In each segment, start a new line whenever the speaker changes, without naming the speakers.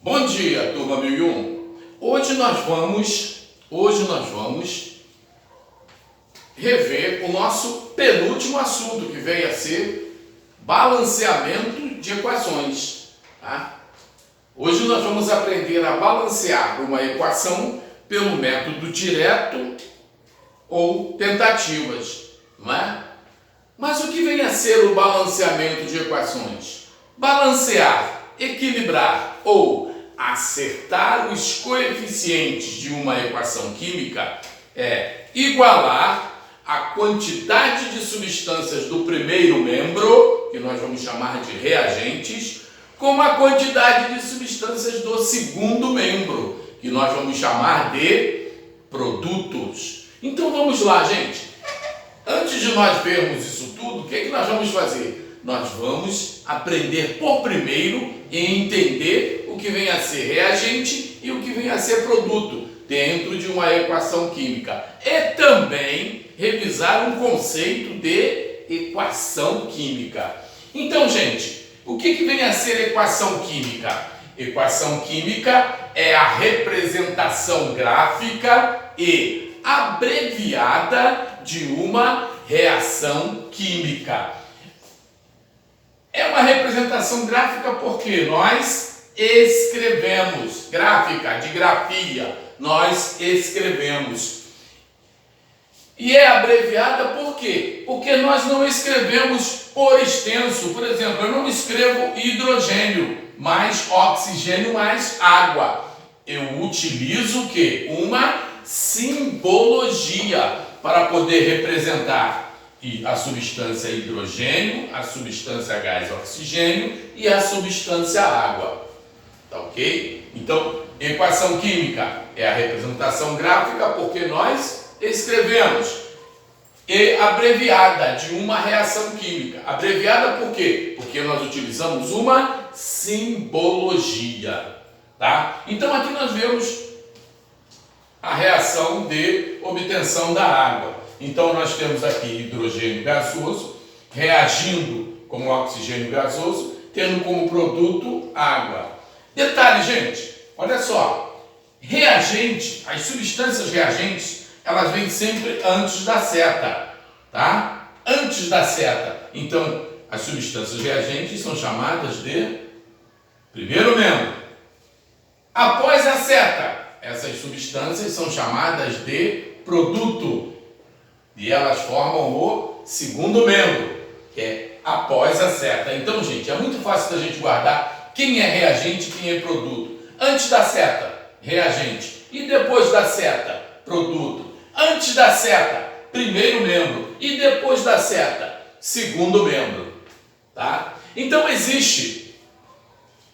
Bom dia, turma 1001. Hoje nós vamos rever o nosso penúltimo assunto, que veio a ser balanceamento de equações. Tá? Hoje nós vamos aprender a balancear uma equação pelo método direto ou tentativas, não é? Mas o que vem a ser o balanceamento de equações? Balancear, equilibrar ou acertar os coeficientes de uma equação química é igualar a quantidade de substâncias do primeiro membro, que nós vamos chamar de reagentes, com a quantidade de substâncias do segundo membro, que nós vamos chamar de produtos. Então vamos lá, gente. Antes de nós vermos isso tudo, o que é que nós vamos fazer? Nós vamos aprender por primeiro e entender o que vem a ser reagente e o que vem a ser produto dentro de uma equação química. E também revisar um conceito de equação química. Então, gente, o que vem a ser equação química? Equação química é a representação gráfica e abreviada de uma reação química. É uma representação gráfica porque nós escrevemos, gráfica, de grafia, nós escrevemos. E é abreviada por quê? Porque nós não escrevemos por extenso. Por exemplo, eu não escrevo hidrogênio mais oxigênio mais água. Eu utilizo o quê? Uma simbologia para poder representar a substância hidrogênio, a substância gás oxigênio e a substância água. Tá ok? Então, equação química é a representação gráfica porque nós escrevemos. E abreviada de uma reação química. Abreviada por quê? Porque nós utilizamos uma simbologia. Tá? Então aqui nós vemos a reação de obtenção da água. Então nós temos aqui hidrogênio gasoso reagindo com o oxigênio gasoso, tendo como produto água. Detalhe, gente, olha só, reagente, as substâncias reagentes, elas vêm sempre antes da seta, tá? Antes da seta. Então, as substâncias reagentes são chamadas de primeiro membro. Após a seta, essas substâncias são chamadas de produto. E elas formam o segundo membro, que é após a seta. Então, gente, é muito fácil da gente guardar quem é reagente e quem é produto. Antes da seta, reagente. E depois da seta, produto. Antes da seta, primeiro membro. E depois da seta, segundo membro. Tá? Então, existe,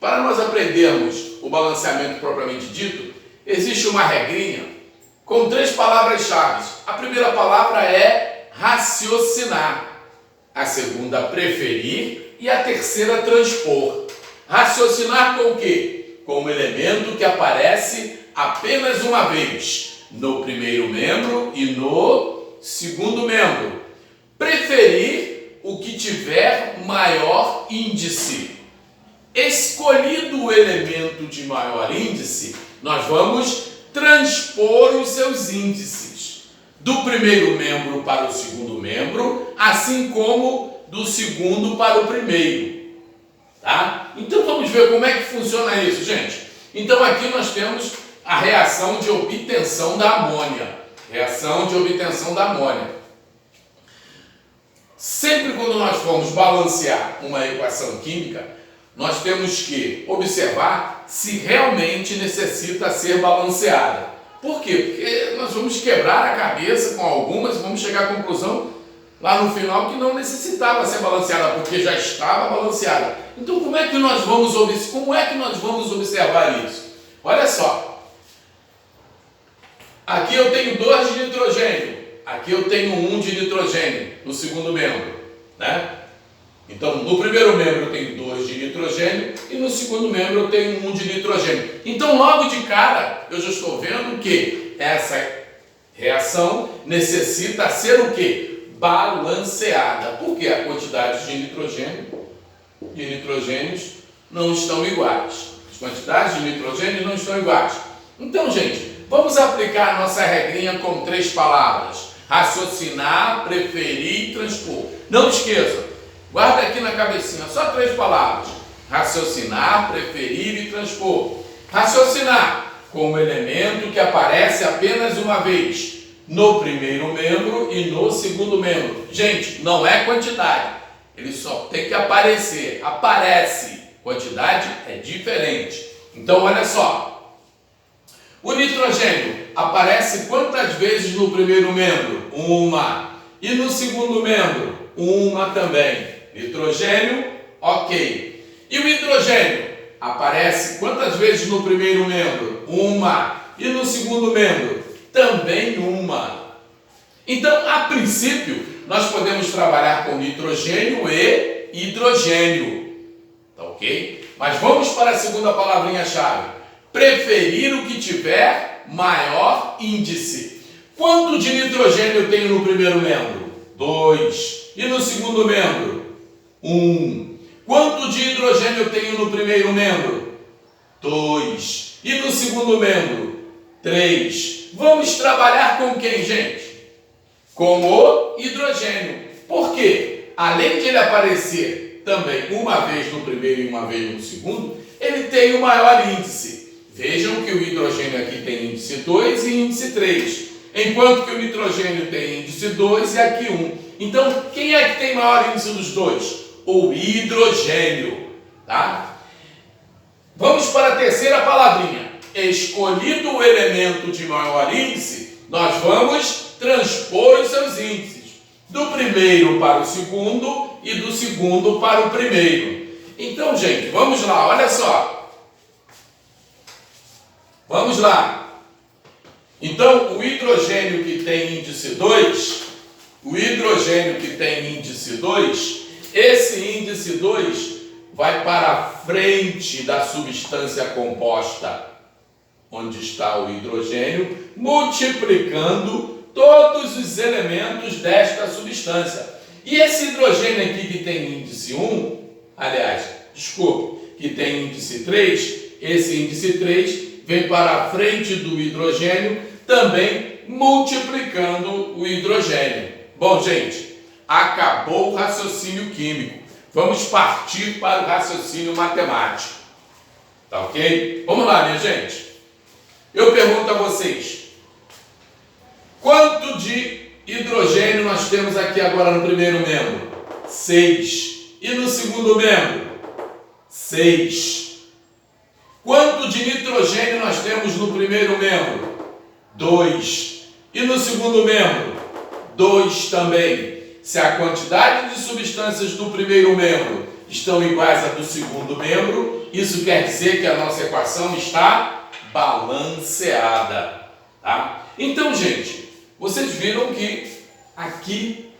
para nós aprendermos o balanceamento propriamente dito, existe uma regrinha com 3 palavras-chave. A primeira palavra é raciocinar, a segunda preferir e a terceira transpor. Raciocinar com o quê? Com um elemento que aparece apenas uma vez, no primeiro membro e no segundo membro. Preferir o que tiver maior índice. Escolhido o elemento de maior índice, nós vamos transpor os seus índices do primeiro membro para o segundo membro, assim como do segundo para o primeiro. Tá? Então vamos ver como é que funciona isso, gente. Então aqui nós temos a reação de obtenção da amônia. Reação de obtenção da amônia. Sempre quando nós formos balancear uma equação química, nós temos que observar se realmente necessita ser balanceada. Por quê? Porque nós vamos quebrar a cabeça com algumas e vamos chegar à conclusão lá no final que não necessitava ser balanceada, porque já estava balanceada. Então como é que nós vamos observar isso? Olha só. Aqui eu tenho 2 de nitrogênio, aqui eu tenho 1 de nitrogênio no segundo membro, né? Então, no primeiro membro eu tenho 2 de nitrogênio e no segundo membro eu tenho 1 de nitrogênio. Então, logo de cara, eu já estou vendo que essa reação necessita ser o quê? Balanceada. Porque a quantidade de nitrogênio e nitrogênios não estão iguais. quantidades de nitrogênio não estão iguais. Então, gente, vamos aplicar a nossa regrinha com 3 palavras: raciocinar, preferir e transpor. Não esqueça, guarda aqui na cabecinha, só 3 palavras: raciocinar, preferir e transpor. Raciocinar, como elemento que aparece apenas uma vez no primeiro membro e no segundo membro. Gente, não é quantidade, ele só tem que aparecer. Aparece, quantidade é diferente. Então, olha só, o nitrogênio aparece quantas vezes no primeiro membro? Uma. E no segundo membro? Uma também. Nitrogênio, ok. E o hidrogênio aparece quantas vezes no primeiro membro? Uma. E no segundo membro? Também uma. Então, a princípio, nós podemos trabalhar com nitrogênio e hidrogênio. Tá ok? Mas vamos para a segunda palavrinha-chave. Preferir o que tiver maior índice. Quanto de nitrogênio eu tenho no primeiro membro? 2. E no segundo membro? 1. Quanto de hidrogênio eu tenho no primeiro membro? 2. E no segundo membro? 3. Vamos trabalhar com quem, gente? Com o hidrogênio. Por quê? Além de ele aparecer também uma vez no primeiro e uma vez no segundo, ele tem o maior índice. Vejam que o hidrogênio aqui tem índice 2 e índice 3, enquanto que o nitrogênio tem índice 2 e aqui 1. Então, quem é que tem maior índice dos dois? O hidrogênio. Tá? Vamos para a terceira palavrinha. Escolhido o elemento de maior índice, nós vamos transpor os seus índices. Do primeiro para o segundo e do segundo para o primeiro. Então, gente, vamos lá, olha só. Vamos lá. Então, o hidrogênio que tem índice 2, esse índice 2 vai para a frente da substância composta, onde está o hidrogênio, multiplicando todos os elementos desta substância. E esse hidrogênio aqui que tem índice 1, que tem índice 3, esse índice 3 vem para a frente do hidrogênio, também multiplicando o hidrogênio. Bom, gente, acabou o raciocínio químico. Vamos partir para o raciocínio matemático. Tá ok? Vamos lá, minha gente. Eu pergunto a vocês: quanto de hidrogênio nós temos aqui agora no primeiro membro? 6. E no segundo membro? 6. Quanto de nitrogênio nós temos no primeiro membro? 2. E no segundo membro? 2 também. Se a quantidade de substâncias do primeiro membro estão iguais à do segundo membro, isso quer dizer que a nossa equação está balanceada. Tá? Então, gente, vocês viram que aqui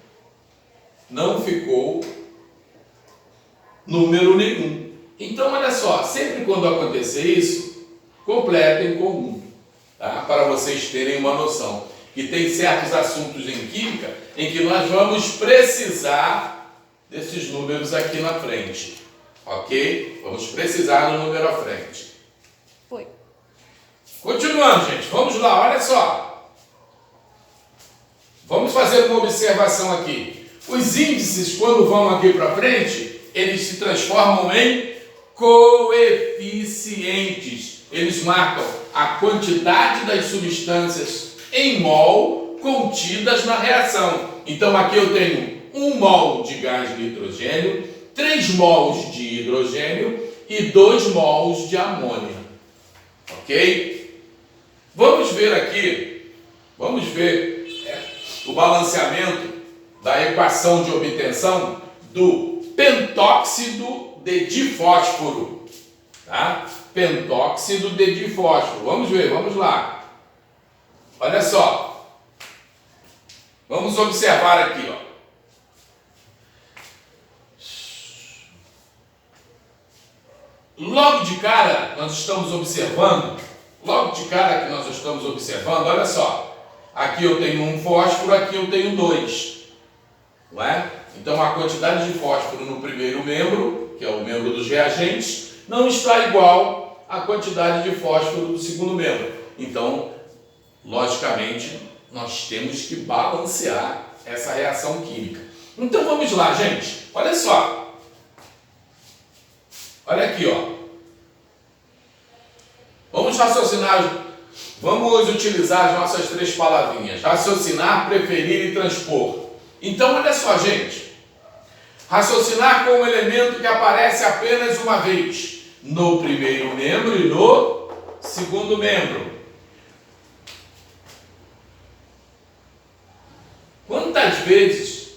não ficou número nenhum. Então, olha só, sempre quando acontecer isso, completem com 1, tá? Para vocês terem uma noção. Que tem certos assuntos em química em que nós vamos precisar desses números aqui na frente. Ok? Vamos precisar do número à frente.
Foi.
Continuando, gente. Vamos lá, olha só. Vamos fazer uma observação aqui. Os índices, quando vão aqui para frente, eles se transformam em coeficientes. Eles marcam a quantidade das substâncias em mol contidas na reação. Então aqui eu tenho 1 mol de gás de nitrogênio, 3 mols de hidrogênio e 2 mols de amônia. Ok? Vamos ver aqui, o balanceamento da equação de obtenção do pentóxido de difósforo. Tá? Pentóxido de difósforo. Vamos ver, vamos lá. Olha só. Vamos observar aqui, ó. Logo de cara, nós estamos observando, olha só. Aqui eu tenho um fósforo, aqui eu tenho 2. Não é? Então a quantidade de fósforo no primeiro membro, que é o membro dos reagentes, não está igual a quantidade de fósforo do segundo membro. Então, logicamente, nós temos que balancear essa reação química. Então vamos lá, gente. Olha só. Olha aqui, ó. Vamos raciocinar, vamos utilizar as nossas três palavrinhas. Raciocinar, preferir e transpor. Então, olha só, gente. Raciocinar com um elemento que aparece apenas uma vez no primeiro membro e no segundo membro. Quantas vezes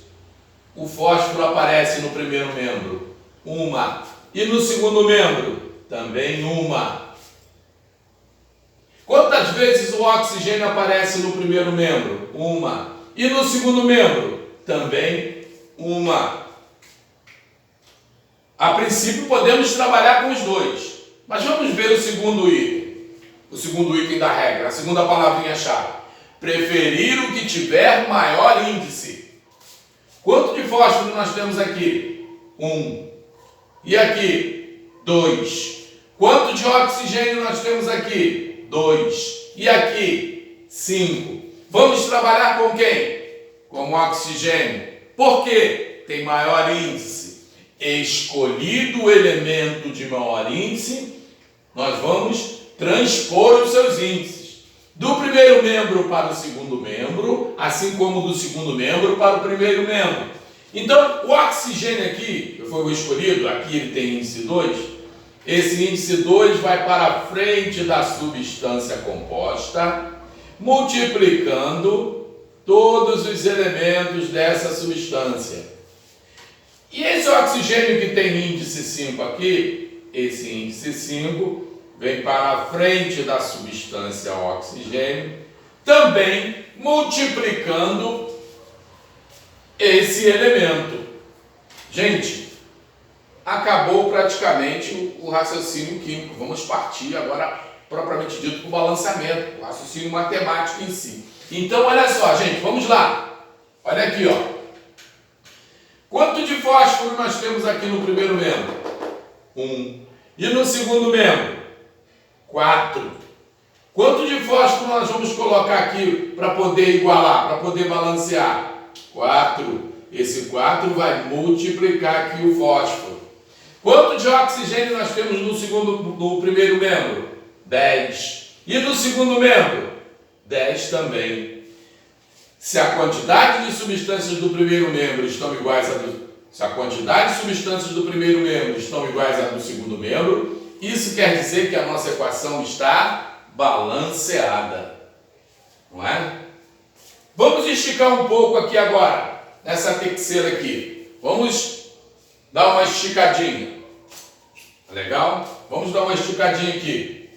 o fósforo aparece no primeiro membro? Uma. E no segundo membro? Também uma. Quantas vezes o oxigênio aparece no primeiro membro? Uma. E no segundo membro? Também uma. A princípio podemos trabalhar com os dois, mas vamos ver o segundo item da regra, a segunda palavrinha-chave. Preferir o que tiver maior índice. Quanto de fósforo nós temos aqui? 1. E aqui? 2. Quanto de oxigênio nós temos aqui? 2. E aqui? 5. Vamos trabalhar com quem? Com o oxigênio. Por quê? Tem maior índice. Escolhido o elemento de maior índice, nós vamos transpor os seus índices. Do primeiro membro para o segundo membro, assim como do segundo membro para o primeiro membro. Então, o oxigênio aqui, que foi o escolhido, aqui ele tem índice 2, esse índice 2 vai para a frente da substância composta, multiplicando todos os elementos dessa substância. E esse oxigênio que tem índice 5 aqui, esse índice 5 vem para a frente da substância oxigênio, também multiplicando esse elemento. Gente, acabou praticamente o raciocínio químico. Vamos partir agora, propriamente dito, para o balanceamento, o raciocínio matemático em si. Então, olha só, gente, vamos lá. Olha aqui, ó. Quanto de fósforo nós temos aqui no primeiro membro? 1. E no segundo membro? 4. Quanto de fósforo nós vamos colocar aqui para poder igualar, para poder balancear? 4. Esse 4 vai multiplicar aqui o fósforo. Quanto de oxigênio nós temos no primeiro membro? 10. E no segundo membro? 10 também. Se a quantidade de substâncias do primeiro membro estão iguais a se a quantidade de substâncias do primeiro membro estão iguais à do segundo membro, isso quer dizer que a nossa equação está balanceada. Não é? Vamos esticar um pouco aqui agora, nessa terceira aqui. Vamos dar uma esticadinha. Legal? Vamos dar uma esticadinha aqui.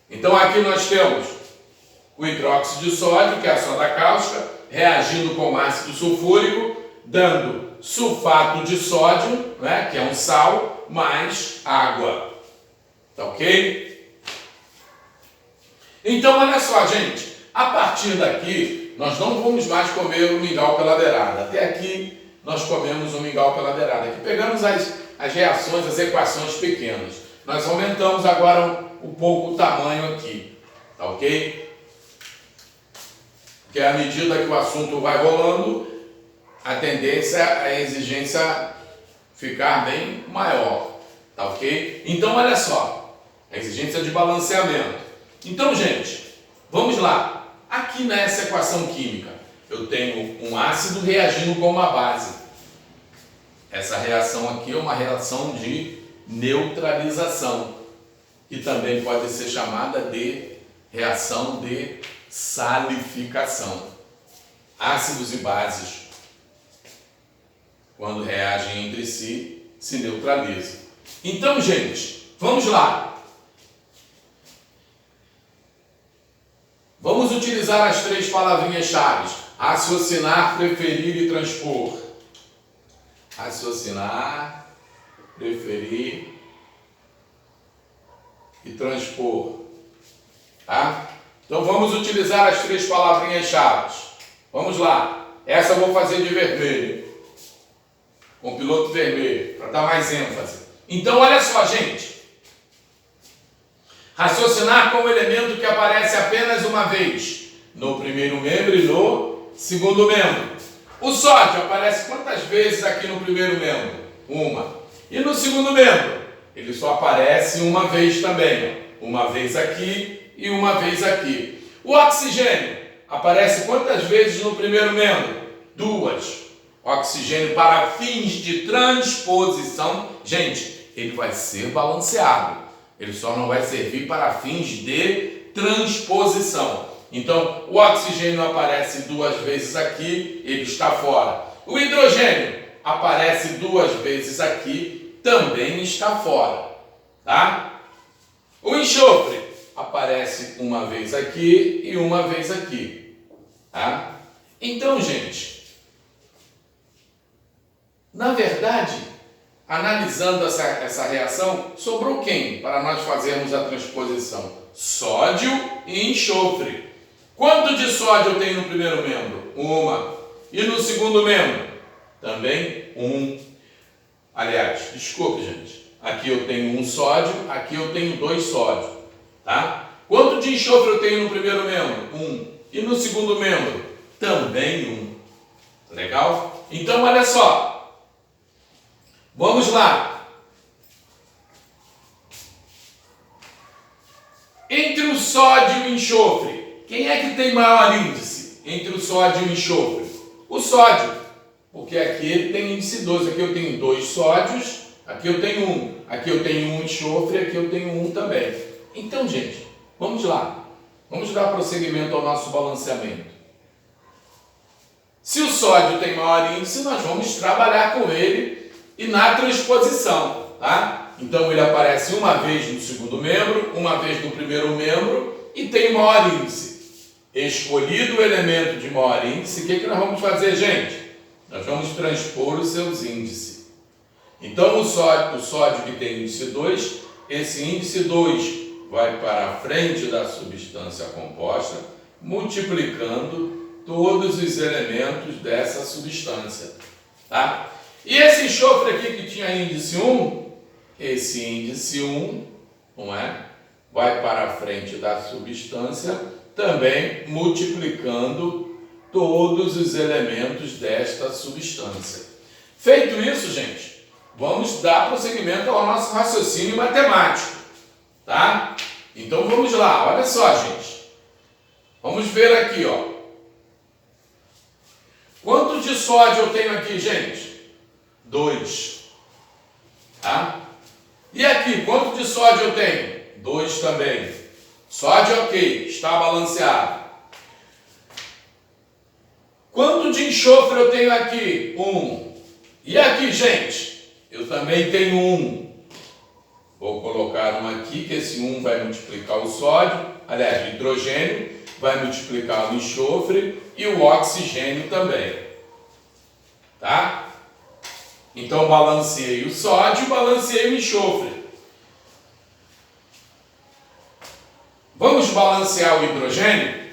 Então aqui nós temos o hidróxido de sódio, que é a soda cáustica, reagindo com o ácido sulfúrico, dando sulfato de sódio, né, que é um sal, mais água. Tá ok? Então, olha só, gente. A partir daqui, nós não vamos mais comer o mingau pela beirada. Até aqui, nós comemos o mingau pela beirada. Aqui pegamos as reações, as equações pequenas. Nós aumentamos agora um pouco o tamanho aqui. Tá ok? Porque à medida que o assunto vai rolando, a tendência é a exigência ficar bem maior. Tá ok? Então, olha só. A exigência de balanceamento. Então, gente, vamos lá. Aqui nessa equação química, eu tenho um ácido reagindo com uma base. Essa reação aqui é uma reação de neutralização, que também pode ser chamada de reação de salificação. Ácidos e bases, quando reagem entre si, se neutralizam. Então, gente, vamos lá. Vamos utilizar as três palavrinhas-chave: raciocinar, preferir e transpor. Raciocinar, preferir e transpor. Tá? Então vamos utilizar as três palavrinhas-chave. Vamos lá. Essa eu vou fazer de vermelho, com piloto vermelho, para dar mais ênfase. Então olha só, gente. Raciocinar com o elemento que aparece apenas uma vez no primeiro membro e no segundo membro. O sódio aparece quantas vezes aqui no primeiro membro? Uma. E no segundo membro? Ele só aparece uma vez também. Uma vez aqui e uma vez aqui. O oxigênio aparece quantas vezes no primeiro membro? Duas. Oxigênio para fins de transposição. Gente, ele vai ser balanceado. Ele só não vai servir para fins de transposição. Então, o oxigênio aparece duas vezes aqui, ele está fora. O hidrogênio aparece duas vezes aqui, também está fora. Tá? O enxofre aparece uma vez aqui e uma vez aqui. Tá? Então, gente, na verdade, analisando essa reação, sobrou quem para nós fazermos a transposição? Sódio e enxofre. Quanto de sódio eu tenho no primeiro membro? Uma. E no segundo membro? Também um. Aliás, desculpe, gente. Aqui eu tenho um sódio, aqui eu tenho dois sódios. Tá? Quanto de enxofre eu tenho no primeiro membro? Um. E no segundo membro? Também um. Legal? Então, olha só. Vamos lá. Entre o sódio e o enxofre, quem é que tem maior índice entre o sódio e o enxofre? O sódio, porque aqui ele tem índice 2. Aqui eu tenho dois sódios, aqui eu tenho um. Aqui eu tenho um enxofre, aqui eu tenho um também. Então, gente, vamos lá. Vamos dar prosseguimento ao nosso balanceamento. Se o sódio tem maior índice, nós vamos trabalhar com ele e na transposição, tá? Então ele aparece uma vez no segundo membro, uma vez no primeiro membro e tem maior índice. Escolhido o elemento de maior índice, o que nós vamos fazer, gente? Nós vamos transpor os seus índices. Então o sódio que tem índice 2, esse índice 2 vai para a frente da substância composta, multiplicando todos os elementos dessa substância, tá? E esse enxofre aqui que tinha índice 1, esse índice 1, não é? Vai para a frente da substância, também multiplicando todos os elementos desta substância. Feito isso, gente, vamos dar prosseguimento ao nosso raciocínio matemático, tá? Então vamos lá, olha só, gente. Vamos ver aqui, ó. Quanto de sódio eu tenho aqui, gente? 2. Tá? E aqui, quanto de sódio eu tenho? 2 também. Sódio, ok, está balanceado. Quanto de enxofre eu tenho aqui? 1. E aqui, gente? Eu também tenho 1. Vou colocar um aqui, que esse 1 vai multiplicar o sódio, aliás, o hidrogênio, vai multiplicar o enxofre e o oxigênio também. Tá? Então, balanceei o sódio, balanceei o enxofre. Vamos balancear o hidrogênio?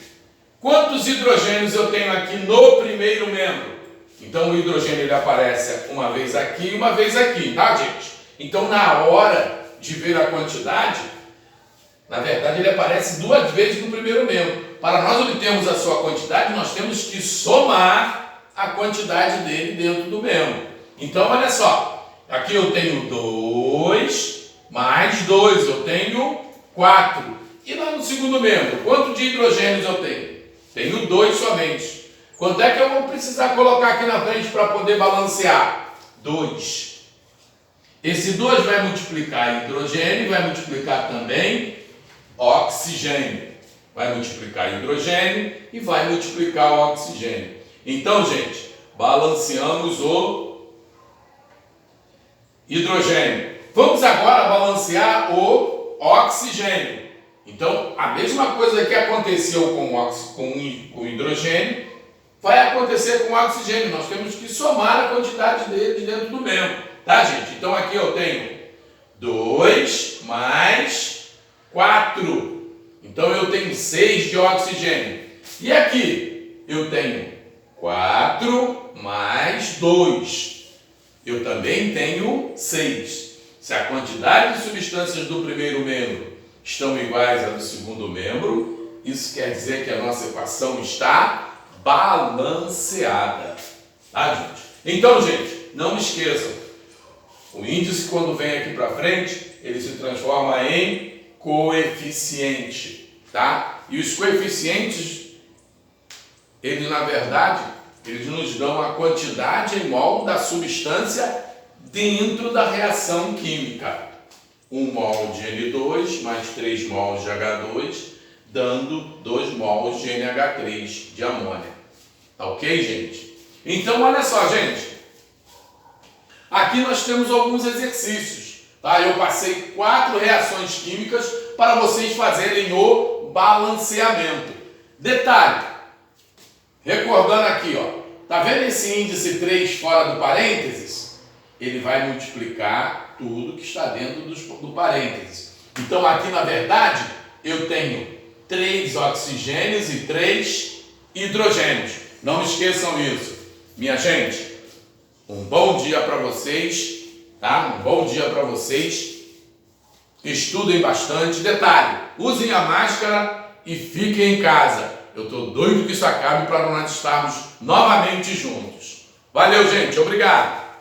Quantos hidrogênios eu tenho aqui no primeiro membro? Então, o hidrogênio ele aparece uma vez aqui e uma vez aqui, tá, gente? Então, na hora de ver a quantidade, na verdade, ele aparece duas vezes no primeiro membro. Para nós obtermos a sua quantidade, nós temos que somar a quantidade dele dentro do membro. Então, olha só. Aqui eu tenho 2, mais 2, eu tenho 4. E lá no segundo membro, quanto de hidrogênios eu tenho? Tenho 2 somente. Quanto é que eu vou precisar colocar aqui na frente para poder balancear? 2. Esse 2 vai multiplicar hidrogênio, vai multiplicar também oxigênio. Vai multiplicar hidrogênio e vai multiplicar o oxigênio. Então, gente, balanceamos o hidrogênio. Vamos agora balancear o oxigênio. Então, a mesma coisa que aconteceu com o hidrogênio, vai acontecer com o oxigênio. Nós temos que somar a quantidade dele dentro do membro. Tá, gente? Então, aqui eu tenho 2 mais 4. Então, eu tenho 6 de oxigênio. E aqui, eu tenho 4 mais 2. Eu também tenho 6. Se a quantidade de substâncias do primeiro membro estão iguais à do segundo membro, isso quer dizer que a nossa equação está balanceada. Tá, gente? Então, gente, não esqueçam, o índice, quando vem aqui para frente, ele se transforma em coeficiente, tá? E os coeficientes, eles, na verdade, eles nos dão a quantidade em mol da substância dentro da reação química. 1 mol de N2 mais 3 mols de H2, dando 2 mols de NH3 de amônia. Tá ok, gente? Então, olha só, gente. Aqui nós temos alguns exercícios. Tá? Eu passei 4 reações químicas para vocês fazerem o balanceamento. Detalhe, recordando aqui, ó, tá vendo esse índice 3 fora do parênteses? Ele vai multiplicar tudo que está dentro do parênteses. Então aqui, na verdade, eu tenho 3 oxigênios e 3 hidrogênios. Não esqueçam isso. Minha gente, um bom dia para vocês, tá? Um bom dia para vocês. Estudem bastante. Detalhe, usem a máscara e fiquem em casa. Eu estou doido que isso acabe para nós estarmos novamente juntos. Valeu, gente. Obrigado.